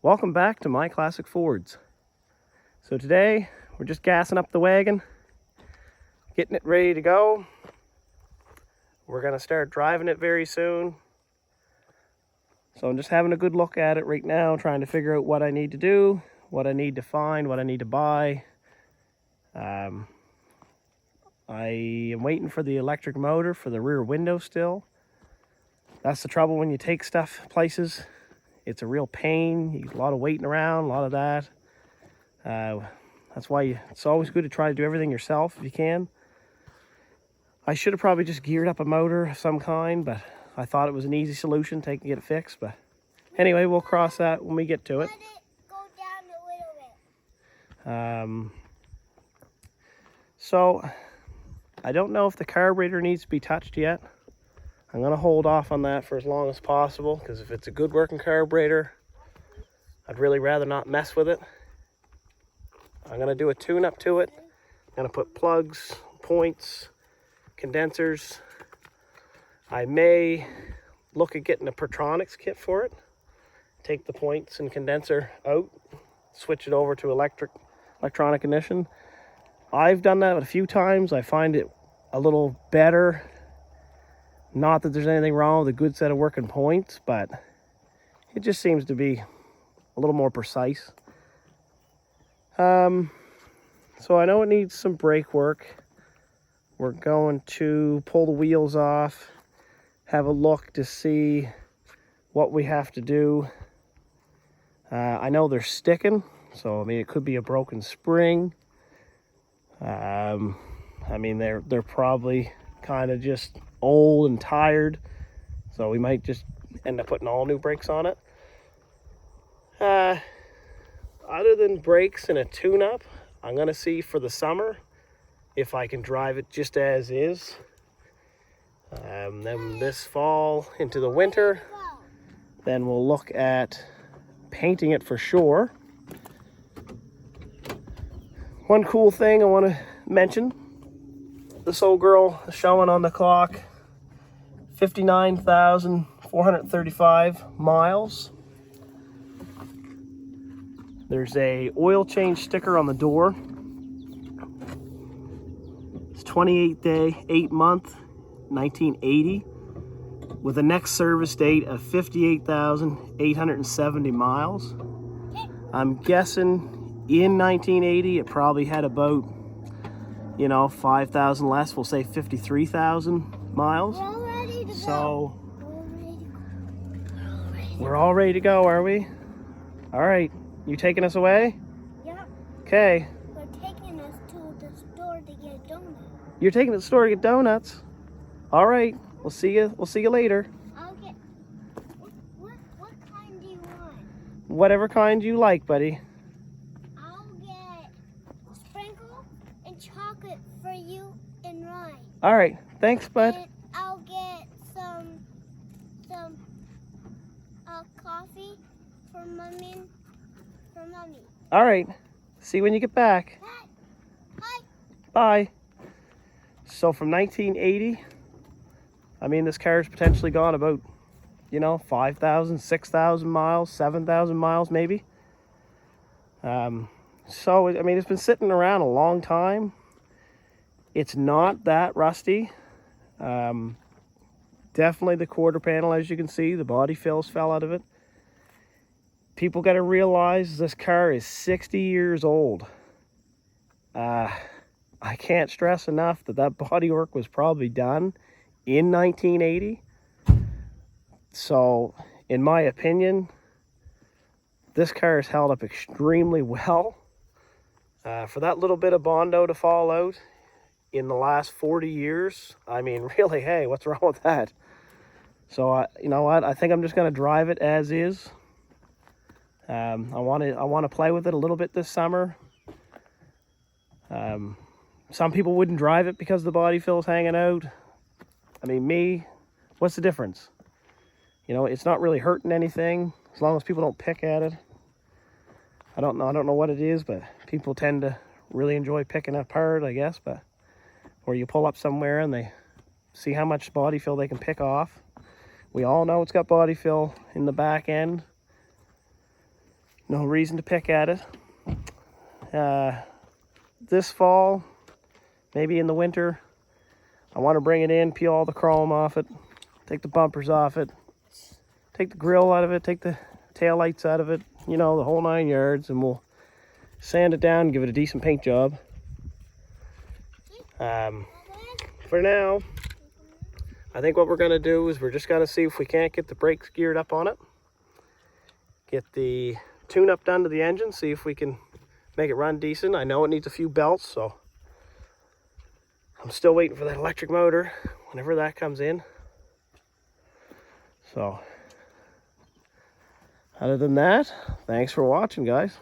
Welcome back to My Classic Fords. So today we're just gassing up the wagon, getting it ready to go. We're going to start driving it very soon. So I'm just having a good look at it right now, trying to figure out what I need to do, what I need to find, what I need to buy. I am waiting for the electric motor for the rear window still. That's the trouble when you take stuff places. It's a real pain. You get a lot of waiting around, a lot of that. That's why it's always good to try to do everything yourself if you can. I should have probably just geared up a motor of some kind, but I thought it was an easy solution, taking it fixed. But anyway, we'll cross that when we get to it. Let it go down a little bit. So I don't know if the carburetor needs to be touched yet. I'm going to hold off on that for as long as possible, because if it's a good working carburetor, I'd really rather not mess with it. I'm going to do a tune-up to it. I'm going to put plugs, points, condensers. I may look at getting a Pertronics kit for it. Take the points and condenser out, switch it over to electronic ignition. I've done that a few times. I find it a little better. Not that there's anything wrong with a good set of working points, but it just seems to be a little more precise. So I know it needs some brake work. We're going to pull the wheels off, have a look to see what we have to do. I know they're sticking, so I mean it could be a broken spring. I mean they're probably kind of just old and tired, so we might just end up putting all new brakes on it. Other than brakes and a tune-up, I'm gonna see for the summer if I can drive it just as is. Then this fall into the winter, then we'll look at painting it for sure. One cool thing I want to mention, this old girl is showing on the clock 59,435 miles. There's a oil change sticker on the door. It's 28 day, 8 month, 1980, with a next service date of 58,870 miles. I'm guessing in 1980 it probably had about, 5,000 less. We'll say 53,000 miles. We're all ready to go. So we're all ready to go, are we? All right, you taking us away? Yep. Okay. We're taking us to the store to get donuts. You're taking us to the store to get donuts. All right, we'll see you later. I'll get. What kind do you want? Whatever kind you like, buddy. I'll get sprinkle and chocolate for you and Ryan. All right, thanks, bud. And I'll get some coffee for mommy. All right, see you when you get back. Bye. Bye. So from 1980, I mean, this car's potentially gone about, 5,000, 6,000 miles, 7,000 miles maybe. So, I mean, it's been sitting around a long time. It's not that rusty. Definitely the quarter panel, as you can see, the body fills fell out of it. People got to realize this car is 60 years old. I can't stress enough that body work was probably done in 1980. So, in my opinion, this car has held up extremely well. For that little bit of Bondo to fall out in the last 40 years, I mean, really, hey, what's wrong with that? So, you know what? I think I'm just going to drive it as is. I want to play with it a little bit this summer. Some people wouldn't drive it because the body fill's hanging out. I mean, me, what's the difference? It's not really hurting anything as long as people don't pick at it. I don't know what it is, but people tend to really enjoy picking it apart, I guess. But or you pull up somewhere and they see how much body fill they can pick off. We all know it's got body fill in the back end. No reason to pick at it. This fall, maybe in the winter, I want to bring it in, peel all the chrome off it, take the bumpers off it, take the grill out of it, take the tail lights out of it, you know, the whole 9 yards, and we'll sand it down and give it a decent paint job. For now, I think what we're going to do is we're just going to see if we can't get the brakes geared up on it, get the tune-up done to the engine, see if we can make it run decent. I know it needs a few belts, so I'm still waiting for that electric motor whenever that comes in. So other than that, thanks for watching, guys.